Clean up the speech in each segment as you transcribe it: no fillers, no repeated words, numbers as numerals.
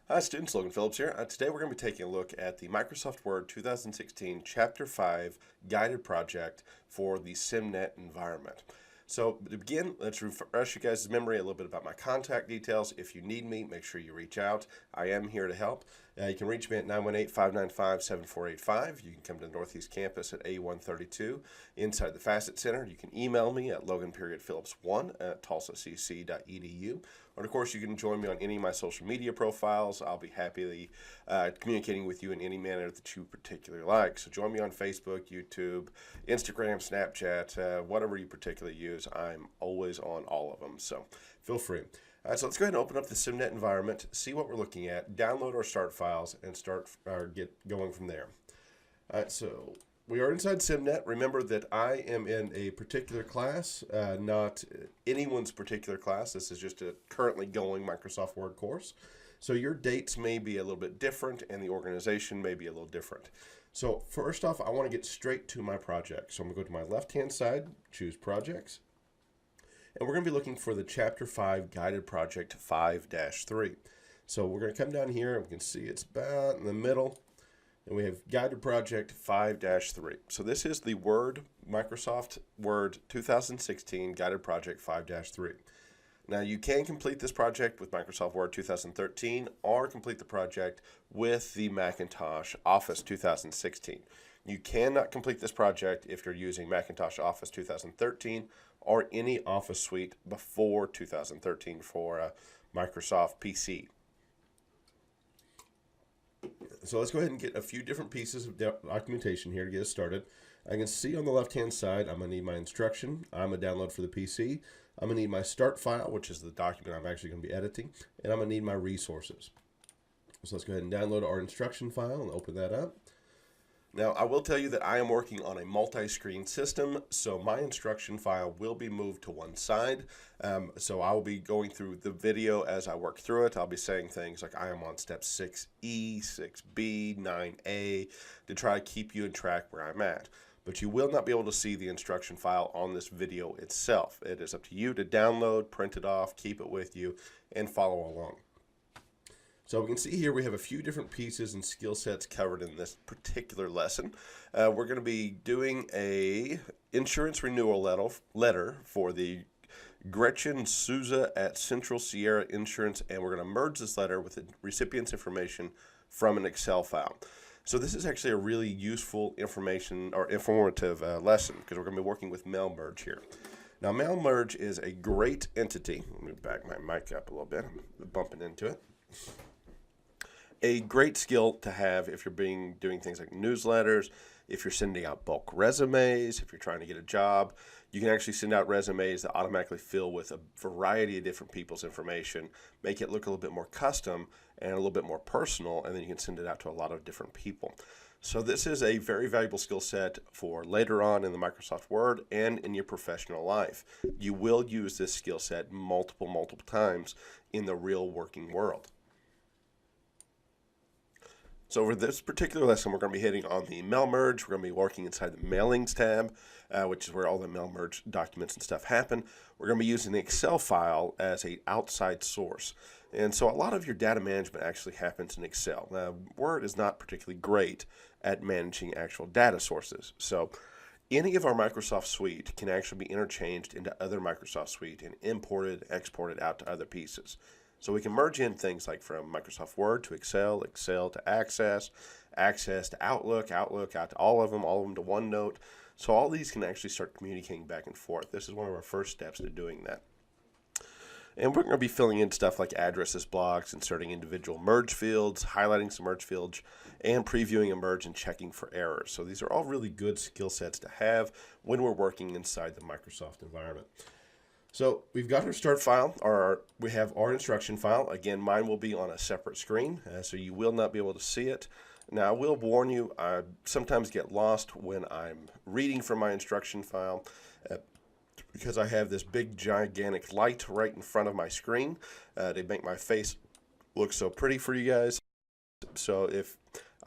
Hi students, Logan Phillips here. Today we're going to be taking a look at the Microsoft Word 2016 Chapter 5 guided project for the Simnet environment. So to begin, let's refresh you guys' memory a little bit about my contact details. If you need me, make sure you reach out. I am here to help. You can reach me at 918-595-7485. You can come to the Northeast Campus at A132 inside the Facet Center. You can email me at logan.phillips1@tulsacc.edu. And of course, you can join me on any of my social media profiles. I'll be happily communicating with you in any manner that you particularly like. So join me on Facebook, YouTube, Instagram, Snapchat, whatever you particularly use. I'm always on all of them, so feel free. So let's go ahead and open up the Simnet environment, see what we're looking at, download our start files, and get going from there. So we are inside Simnet. Remember that I am in a particular class, not anyone's particular class. This is just a currently going Microsoft Word course. So your dates may be a little bit different and the organization may be a little different. So first off, I want to get straight to my project. So I'm going to go to my left-hand side, choose Projects. And we're going to be looking for the Chapter 5 Guided Project 5-3. So we're going to come down here and we can see it's about in the middle. And we have Guided Project 5-3. So this is the Microsoft Word 2016 Guided Project 5-3. Now you can complete this project with Microsoft Word 2013 or complete the project with the Macintosh Office 2016. You cannot complete this project if you're using Macintosh Office 2013 or any Office suite before 2013 for a Microsoft PC. So let's go ahead and get a few different pieces of documentation here to get us started. I can see on the left-hand side, I'm going to need my instruction. I'm going to download for the PC. I'm going to need my start file, which is the document I'm actually going to be editing. And I'm going to need my resources. So let's go ahead and download our instruction file and open that up. Now, I will tell you that I am working on a multi-screen system, so my instruction file will be moved to one side. So I will be going through the video as I work through it. I'll be saying things like I am on step 6E, 6B, 9A to try to keep you in track where I'm at. But you will not be able to see the instruction file on this video itself. It is up to you to download, print it off, keep it with you, and follow along. So we can see here we have a few different pieces and skill sets covered in this particular lesson. We're going to be doing a insurance renewal letter for the Gretchen Souza at Central Sierra Insurance, and we're going to merge this letter with the recipient's information from an Excel file. So this is actually a really useful informative lesson because we're going to be working with mail merge here. Now mail merge is a great entity. Let me back my mic up a little bit. I'm bumping into it. A great skill to have if you're doing things like newsletters, if you're sending out bulk resumes, if you're trying to get a job. You can actually send out resumes that automatically fill with a variety of different people's information, make it look a little bit more custom and a little bit more personal, and then you can send it out to a lot of different people. So this is a very valuable skill set for later on in the Microsoft Word and in your professional life. You will use this skill set multiple times in the real working world. So for this particular lesson, we're going to be hitting on the mail merge. We're going to be working inside the mailings tab, which is where all the mail merge documents and stuff happen. We're going to be using the Excel file as an outside source. And so a lot of your data management actually happens in Excel. Now, Word is not particularly great at managing actual data sources. So any of our Microsoft Suite can actually be interchanged into other Microsoft Suite and imported, exported out to other pieces. So we can merge in things like from Microsoft Word to Excel, Excel to Access, Access to Outlook, Outlook out to all of them to OneNote. So all these can actually start communicating back and forth. This is one of our first steps to doing that. And we're going to be filling in stuff like addresses blocks, inserting individual merge fields, highlighting some merge fields, and previewing a merge and checking for errors. So these are all really good skill sets to have when we're working inside the Microsoft environment. So we've got our start file, we have our instruction file. Again, mine will be on a separate screen, so you will not be able to see it. Now, I will warn you, I sometimes get lost when I'm reading from my instruction file because I have this big, gigantic light right in front of my screen. They make my face look so pretty for you guys. So if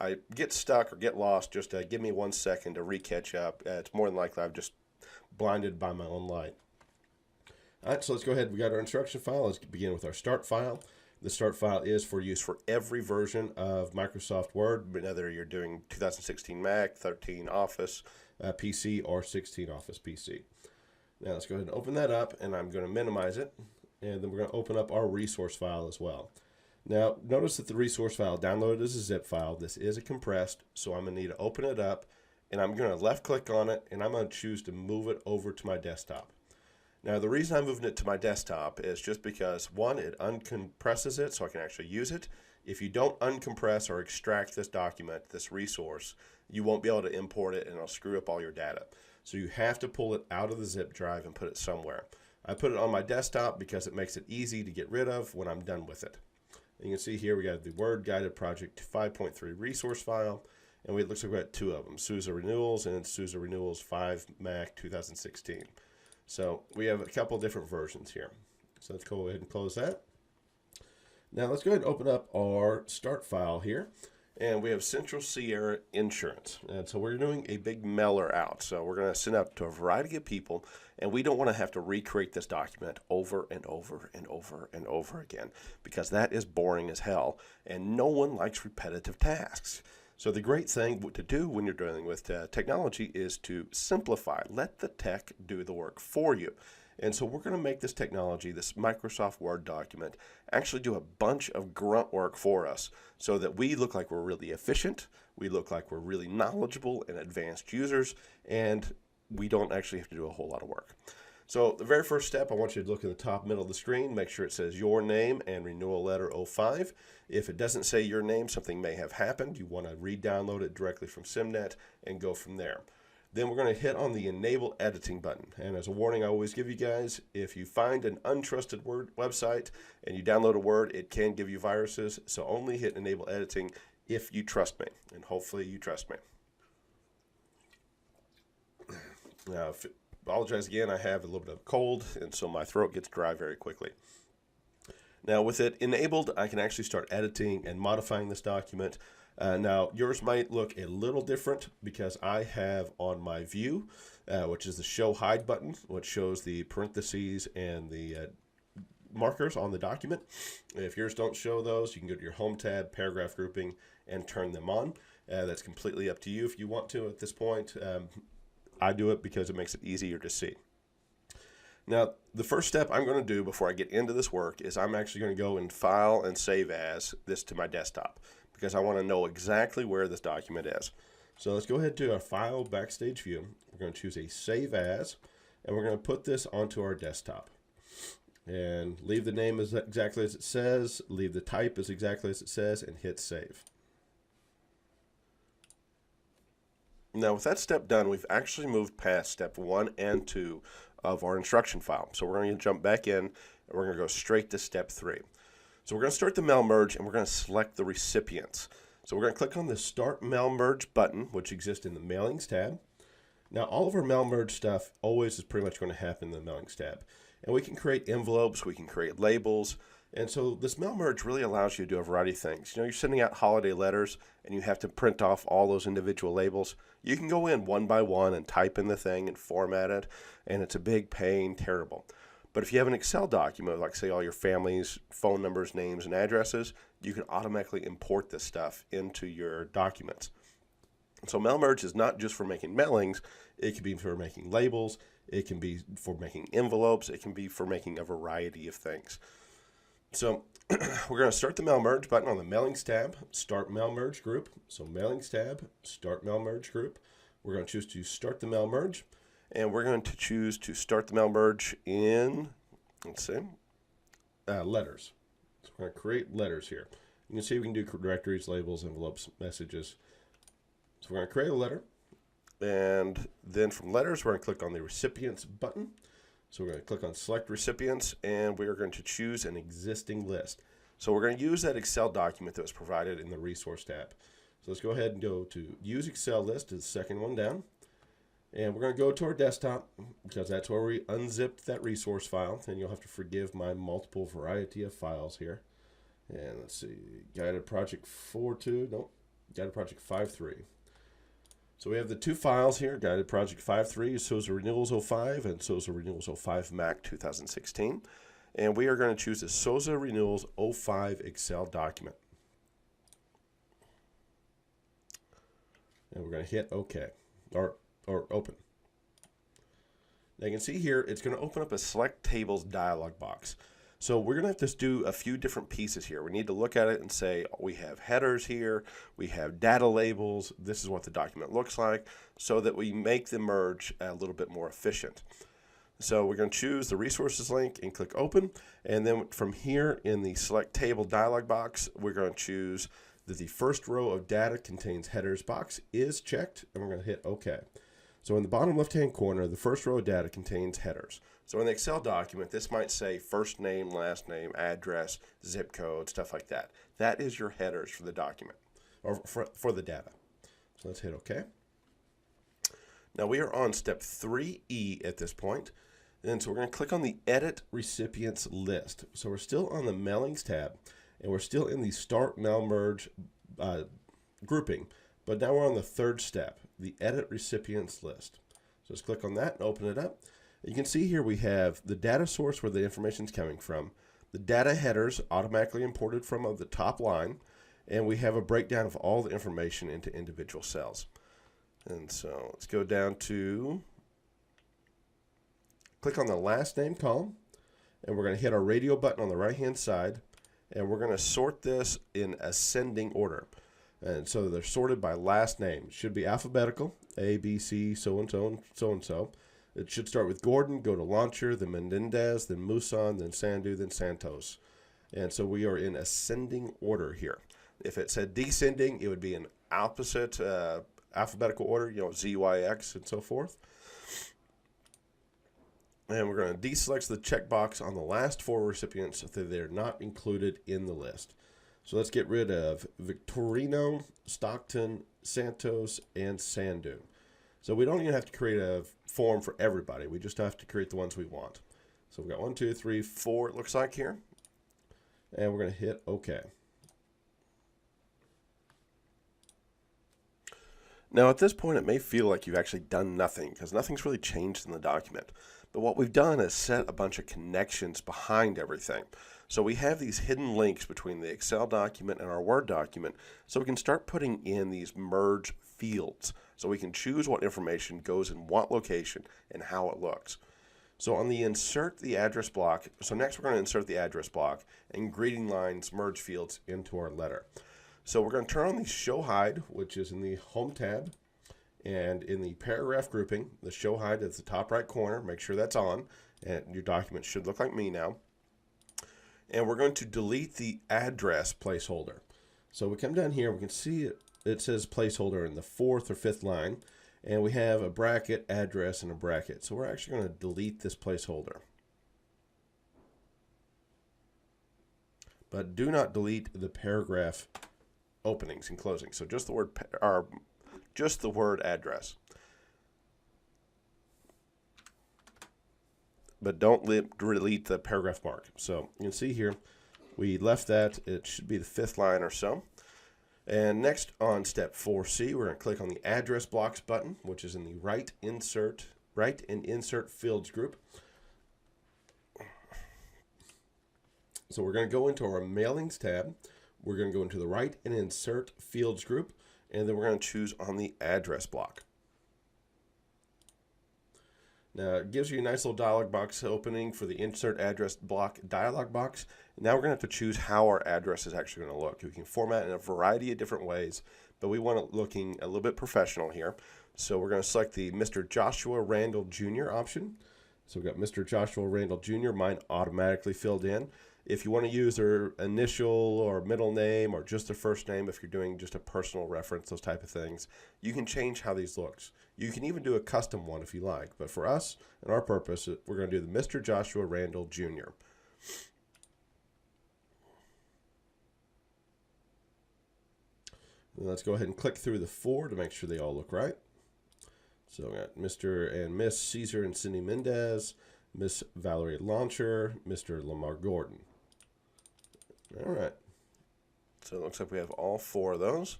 I get stuck or get lost, just give me 1 second to re-catch up. It's more than likely I'm just blinded by my own light. All right, so let's go ahead. We got our instruction file. Let's begin with our start file. The start file is for use for every version of Microsoft Word, whether you're doing 2016 Mac, 13 Office PC, or 16 Office PC. Now let's go ahead and open that up, and I'm going to minimize it, and then we're going to open up our resource file as well. Now notice that the resource file downloaded as a zip file. This is a compressed, so I'm going to need to open it up, and I'm going to left click on it, and I'm going to choose to move it over to my desktop. Now the reason I'm moving it to my desktop is just because, one, it uncompresses it so I can actually use it. If you don't uncompress or extract this document, this resource, you won't be able to import it, and it'll screw up all your data. So you have to pull it out of the zip drive and put it somewhere. I put it on my desktop because it makes it easy to get rid of when I'm done with it. And you can see here we got the Word Guided Project 5.3 resource file, and it looks like we got two of them, SUSE Renewals and SUSE Renewals 5 Mac 2016. So we have a couple different versions here. So let's go ahead and close that. Now let's go ahead and open up our start file here. And we have Central Sierra Insurance. And so we're doing a big mailer out. So we're going to send out to a variety of people. And we don't want to have to recreate this document over and over and over and over again, because that is boring as hell. And no one likes repetitive tasks. So the great thing to do when you're dealing with technology is to simplify. Let the tech do the work for you. And so we're going to make this technology, this Microsoft Word document, actually do a bunch of grunt work for us so that we look like we're really efficient, we look like we're really knowledgeable and advanced users, and we don't actually have to do a whole lot of work. So the very first step, I want you to look in the top middle of the screen, make sure it says your name and renewal letter 05. If it doesn't say your name, something may have happened. You want to re-download it directly from Simnet and go from there. Then we're going to hit on the Enable Editing button. And as a warning, I always give you guys, if you find an untrusted Word website and you download a Word, it can give you viruses. So only hit Enable Editing if you trust me. And hopefully you trust me. Now, apologize again, I have a little bit of a cold, and so my throat gets dry very quickly. Now, with it enabled, I can actually start editing and modifying this document. Now, yours might look a little different because I have on my view, which is the Show Hide button, which shows the parentheses and the markers on the document. If yours don't show those, you can go to your Home tab, Paragraph Grouping, and turn them on. That's completely up to you if you want to at this point. I do it because it makes it easier to see. Now, the first step I'm going to do before I get into this work is I'm actually going to go and file and save as this to my desktop, because I want to know exactly where this document is. So let's go ahead to our File Backstage View. We're going to choose a Save As, and we're going to put this onto our desktop. And leave the name as exactly as it says, leave the type as exactly as it says, and hit Save. Now, with that step done, we've actually moved past step 1 and 2 of our instruction file. So we're going to jump back in, and we're going to go straight to step 3. So we're going to start the mail merge, and we're going to select the recipients. So we're going to click on the Start Mail Merge button, which exists in the Mailings tab. Now, all of our mail merge stuff always is pretty much going to happen in the Mailings tab. And we can create envelopes, we can create labels. And so this mail merge really allows you to do a variety of things. You know, you're sending out holiday letters and you have to print off all those individual labels. You can go in one by one and type in the thing and format it, and it's a big pain, terrible. But if you have an Excel document, like say all your family's phone numbers, names, and addresses, you can automatically import this stuff into your documents. So mail merge is not just for making mailings, it can be for making labels, it can be for making envelopes, it can be for making a variety of things. So we're going to start the mail merge button on the Mailings tab, Start Mail Merge Group. So Mailings tab, Start Mail Merge Group. We're going to choose to start the mail merge, and we're going to choose to start the mail merge in, let's see, letters. So we're going to create letters here. You can see we can do directories, labels, envelopes, messages. So we're going to create a letter, and then from letters, we're going to click on the Recipients button. So we're going to click on Select Recipients, and we are going to choose an existing list. So we're going to use that Excel document that was provided in the Resource tab. So let's go ahead and go to Use Excel List, is the second one down. And we're going to go to our desktop, because that's where we unzipped that resource file. And you'll have to forgive my multiple variety of files here. And let's see, Guided Project 4.2, nope, Guided Project 5.3. So we have the two files here, Guided Project 5.3, SUSE Renewals 05 and SUSE Renewals 05 Mac 2016. And we are going to choose the SOZA Renewals 05 Excel document. And we're going to hit OK, or open. Now you can see here, it's going to open up a Select Tables dialog box. So we're going to have to do a few different pieces here. We need to look at it and say, we have headers here, we have data labels, this is what the document looks like, so that we make the merge a little bit more efficient. So we're going to choose the resources link and click open, and then from here in the select table dialog box, we're going to choose that the first row of data contains headers box is checked, and we're going to hit OK. So in the bottom left-hand corner, the first row of data contains headers. So in the Excel document, this might say first name, last name, address, zip code, stuff like that. That is your headers for the document, or for the data. So let's hit OK. Now we are on step 3E at this point. And so we're going to click on the Edit Recipients List. So we're still on the Mailings tab, and we're still in the Start Mail Merge grouping. But now we're on the third step, the Edit Recipients List. So let's click on that and open it up. You can see here we have the data source where the information is coming from, the data headers automatically imported from the top line, and we have a breakdown of all the information into individual cells. And so let's go down to, click on the last name column, and we're going to hit our radio button on the right-hand side, and we're going to sort this in ascending order. And so they're sorted by last name. It should be alphabetical, A, B, C, so-and-so, and so-and-so. It should start with Gordon, go to Launcher, then Menendez, then Muson, then Sandu, then Santos. And so we are in ascending order here. If it said descending, it would be in opposite alphabetical order, Z, Y, X, and so forth. And we're going to deselect the checkbox on the last four recipients so that they're not included in the list. So let's get rid of Victorino, Stockton, Santos, and Sandu. So we don't even have to create a form for everybody. We just have to create the ones we want. So we've got 1, 2, 3, 4, it looks like here. And we're going to hit OK. Now at this point, it may feel like you've actually done nothing because nothing's really changed in the document. But what we've done is set a bunch of connections behind everything. So we have these hidden links between the Excel document and our Word document, so we can start putting in these merge fields. So we can choose what information goes in what location and how it looks. So on the insert the address block, so next we're going to insert the address block and greeting lines merge fields into our letter. So we're going to turn on the show hide, which is in the home tab. And in the paragraph grouping, the show hide at the top right corner, make sure that's on, and your document should look like me now. And we're going to delete the address placeholder. So we come down here, we can see it says placeholder in the 4th or 5th line, and we have a bracket, address, and a bracket. So we're actually going to delete this placeholder. But do not delete the paragraph openings and closings. So just the word address. But don't delete the paragraph mark. So you can see here, we left that. It should be the 5th line or so. And next on step 4C, we're going to click on the address blocks button, which is in the right and insert fields group. So we're going to go into our mailings tab. We're going to go into the right and insert fields group, and then we're going to choose on the address block. Now it gives you a nice little dialog box opening for the insert address block dialog box. Now we're going to have to choose how our address is actually going to look. We can format in a variety of different ways, but we want it looking a little bit professional here. So we're going to select the Mr. Joshua Randall Jr. option. So we've got Mr. Joshua Randall Jr. Mine automatically filled in. If you want to use their initial or middle name or just their first name, if you're doing just a personal reference, those type of things, you can change how these looks. You can even do a custom one if you like. But for us and our purpose, we're going to do the Mr. Joshua Randall Jr. And let's go ahead and click through the 4 to make sure they all look right. So we got Mr. and Miss Caesar and Cindy Mendez, Miss Valerie Launcher, Mr. Lamar Gordon. All right. So it looks like we have all 4 of those.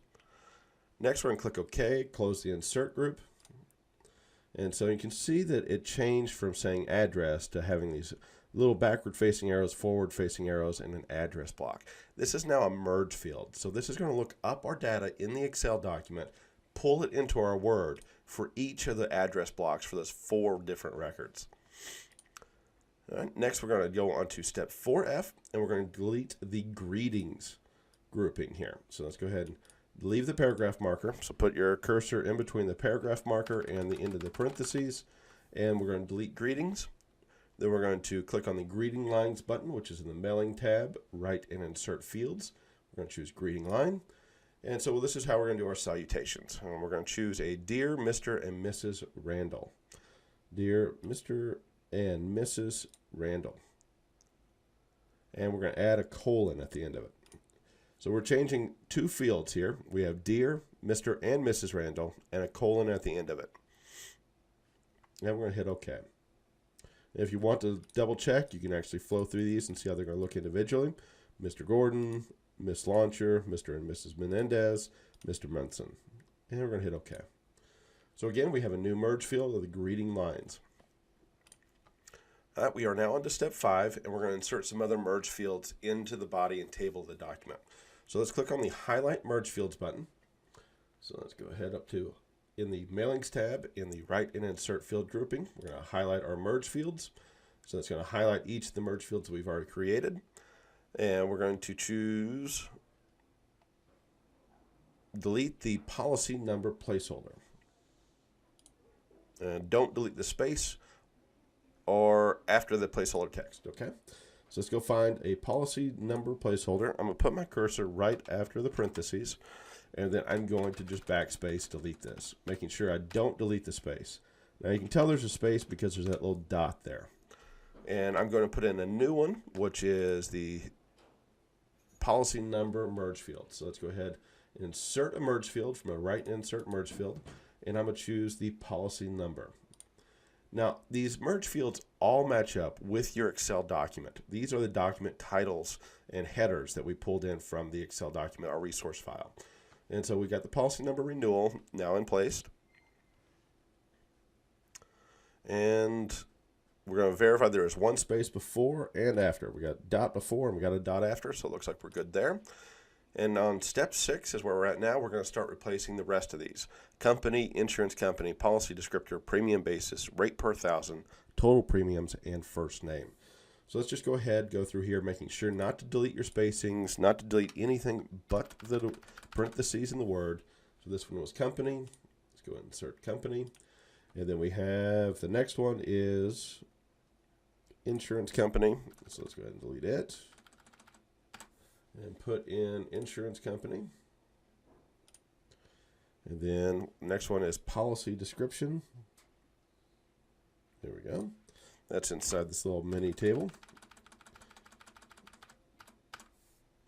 Next, we're going to click OK, close the insert group. And so you can see that it changed from saying address to having these little backward facing arrows, forward facing arrows, and an address block. This is now a merge field. So this is going to look up our data in the Excel document, pull it into our Word for each of the address blocks for those 4 different records. All right, next, we're going to go on to step 4F, and we're going to delete the greetings grouping here. So let's go ahead and leave the paragraph marker. So put your cursor in between the paragraph marker and the end of the parentheses, and we're going to delete greetings. Then we're going to click on the greeting lines button, which is in the mailing tab, write and insert fields. We're going to choose greeting line. And so this is how we're going to do our salutations. And we're going to choose a Dear Mr. and Mrs. Randall. Dear Mr. and Mrs. Randall. And we're going to add a colon at the end of it. So we're changing 2 fields here. We have Dear Mr. and Mrs. Randall and a colon at the end of it. And we're going to hit OK. If you want to double check, you can actually flow through these and see how they're going to look individually. Mr. Gordon, Miss Launcher, Mr. and Mrs. Menendez, Mr. Munson. And we're going to hit OK. So again, we have a new merge field of the greeting lines. We are now on to step 5, and we're going to insert some other merge fields into the body and table of the document. So let's click on the Highlight Merge Fields button. So let's go ahead up to in the Mailings tab, in the Write and Insert Field grouping, we're going to highlight our merge fields. So it's going to highlight each of the merge fields that we've already created. And we're going to choose delete the policy number placeholder. And don't delete the space or after the placeholder text, okay? So let's go find a policy number placeholder. I'm going to put my cursor right after the parentheses, and then I'm going to just backspace delete this, making sure I don't delete the space. Now you can tell there's a space because there's that little dot there. And I'm going to put in a new one, which is the policy number merge field. So let's go ahead and insert a merge field from a Write and Insert Merge field, and I'm going to choose the policy number. Now, these merge fields all match up with your Excel document. These are the document titles and headers that we pulled in from the Excel document, our resource file. And so we got the policy number renewal now in place. And we're going to verify there is one space before and after. We got a dot before and we got a dot after, so it looks like we're good there. And on step 6 is where we're at now. We're going to start replacing the rest of these. Company, insurance company, policy descriptor, premium basis, rate per thousand, total premiums, and first name. So let's just go ahead, go through here, making sure not to delete your spacings, not to delete anything but the parentheses in the word. So this one was company. Let's go ahead and insert company. And then we have the next one is insurance company. So let's go ahead and delete it. And put in insurance company. And then next one is policy description. There we go. That's inside this little mini table.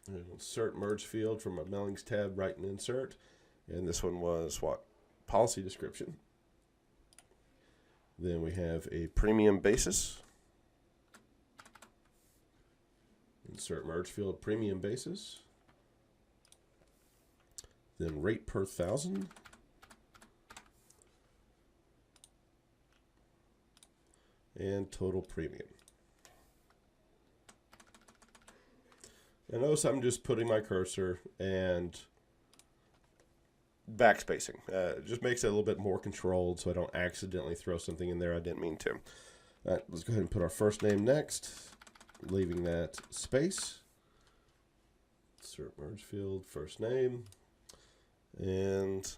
And insert merge field from a mailings tab, write and insert. And this one was what? Policy description. Then we have a premium basis. Insert merge field, premium basis. Then rate per thousand. And total premium. And notice I'm just putting my cursor and backspacing. It just makes it a little bit more controlled so I don't accidentally throw something in there I didn't mean to. All right, let's go ahead and put our first name next, leaving that space. Insert merge field, first name. And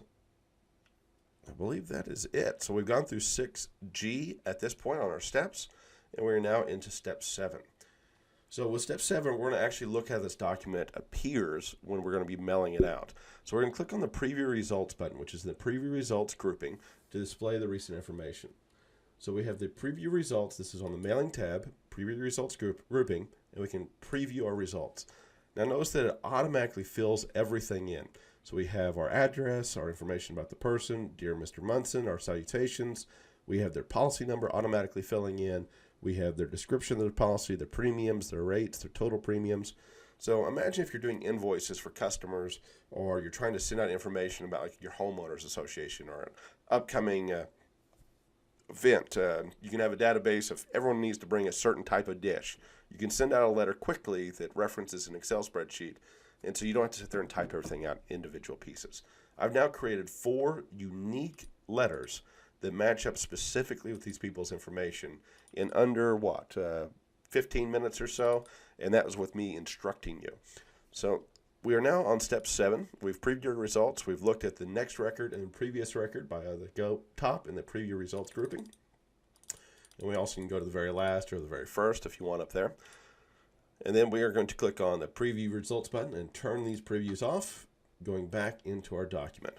I believe that is it. So we've gone through 6G at this point on our steps, and we're now into step 7. So with step 7, we're going to actually look how this document appears when we're going to be mailing it out. So we're going to click on the Preview Results button, which is the Preview Results grouping, to display the recent information. So we have the Preview Results. This is on the Mailing tab, Preview Results grouping, and we can preview our results. Now notice that it automatically fills everything in. So we have our address, our information about the person, Dear Mr. Munson, our salutations. We have their policy number automatically filling in. We have their description of the policy, their premiums, their rates, their total premiums. So imagine if you're doing invoices for customers, or you're trying to send out information about like your homeowners association or an upcoming event. You can have a database if everyone needs to bring a certain type of dish. You can send out a letter quickly that references an Excel spreadsheet, and so you don't have to sit there and type everything out in individual pieces. I've now created 4 unique letters that match up specifically with these people's information in under 15 minutes or so, and that was with me instructing you. So we are now on step 7. We've previewed results. We've looked at the next record and previous record by the go top in the preview results grouping. And we also can go to the very last or the very first if you want up there. And then we are going to click on the preview results button and turn these previews off, going back into our document.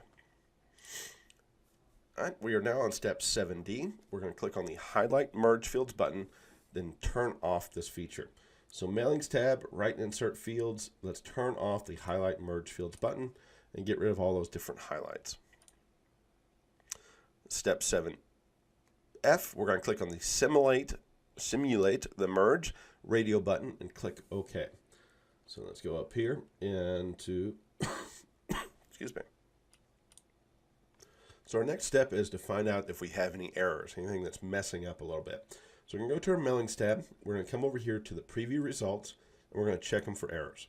All right, we are now on step 7D. We're going to click on the highlight merge fields button, then turn off this feature. So mailings tab, right and insert fields. Let's turn off the highlight merge fields button and get rid of all those different highlights. Step 7F, we're going to click on the simulate the merge radio button and click OK. So let's go up here into, excuse me. So our next step is to find out if we have any errors, anything that's messing up a little bit. So we're going to go to our mailings tab. We're going to come over here to the preview results, and we're going to check them for errors.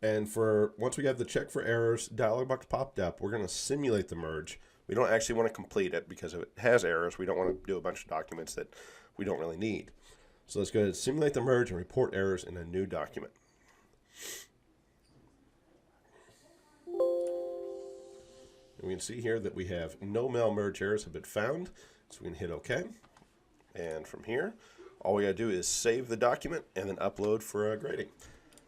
And once we have the check for errors dialog box popped up, we're going to simulate the merge. We don't actually want to complete it because if it has errors, we don't want to do a bunch of documents that we don't really need. So let's go ahead and simulate the merge and report errors in a new document. And we can see here that we have no mail merge errors have been found. So we can hit OK. And from here, all we got to do is save the document and then upload for grading.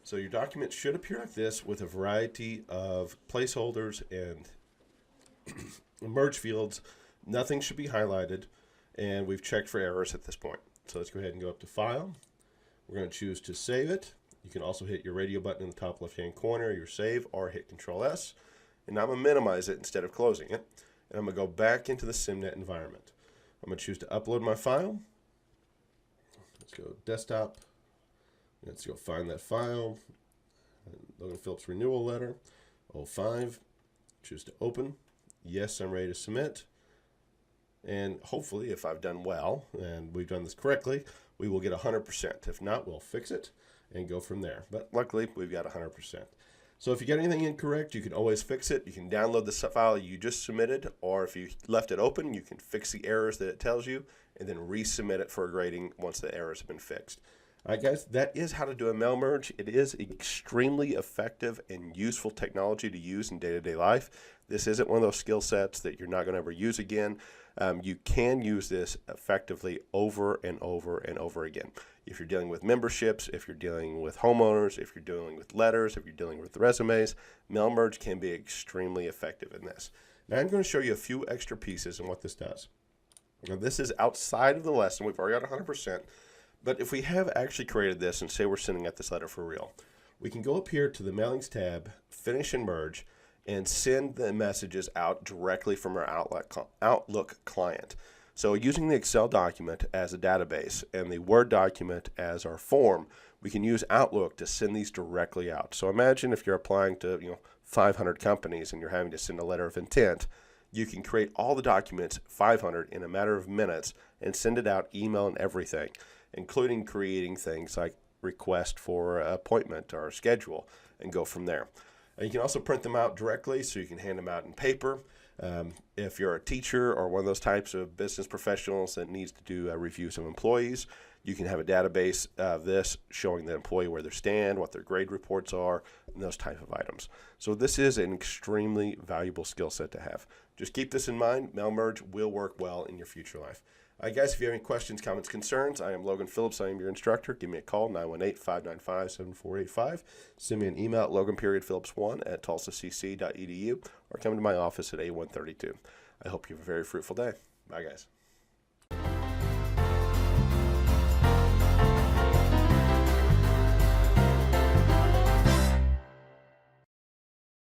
So your document should appear like this with a variety of placeholders and merge fields. Nothing should be highlighted, and we've checked for errors at this point. So let's go ahead and go up to File. We're going to choose to save it. You can also hit your radio button in the top left-hand corner, your save, or hit Control-S. And I'm going to minimize it instead of closing it. And I'm going to go back into the Simnet environment. I'm going to choose to upload my file. Let's go desktop. Let's go find that file. Logan Phillips renewal letter, 05. Choose to open. Yes, I'm ready to submit. And hopefully, if I've done well and we've done this correctly, we will get 100%. If not, we'll fix it and go from there. But luckily, we've got 100%. So if you get anything incorrect, you can always fix it. You can download the file you just submitted, or if you left it open, you can fix the errors that it tells you and then resubmit it for grading once the errors have been fixed. All right, guys, that is how to do a mail merge. It is extremely effective and useful technology to use in day-to-day life. This isn't one of those skill sets that you're not going to ever use again. You can use this effectively over and over and over again. If you're dealing with memberships, if you're dealing with homeowners, if you're dealing with letters, if you're dealing with resumes, mail merge can be extremely effective in this. Now I'm going to show you a few extra pieces and what this does. Now this is outside of the lesson. We've already got 100%. But if we have actually created this and say we're sending out this letter for real, we can go up here to the mailings tab, finish and merge, and send the messages out directly from our Outlook client. So using the Excel document as a database and the Word document as our form, we can use Outlook to send these directly out. So imagine if you're applying to 500 companies and you're having to send a letter of intent, you can create all the documents, 500, in a matter of minutes and send it out, email and everything, including creating things like request for appointment or schedule, and go from there. And you can also print them out directly, so you can hand them out in paper. If you're a teacher or one of those types of business professionals that needs to do reviews of employees, you can have a database of this showing the employee where they stand, what their grade reports are, and those type of items. So this is an extremely valuable skill set to have. Just keep this in mind. Mail merge will work well in your future life. All right, guys, if you have any questions, comments, concerns, I am Logan Phillips. I am your instructor. Give me a call, 918-595-7485. Send me an email at logan.phillips1@tulsacc.edu or come to my office at A132. I hope you have a very fruitful day. Bye, guys.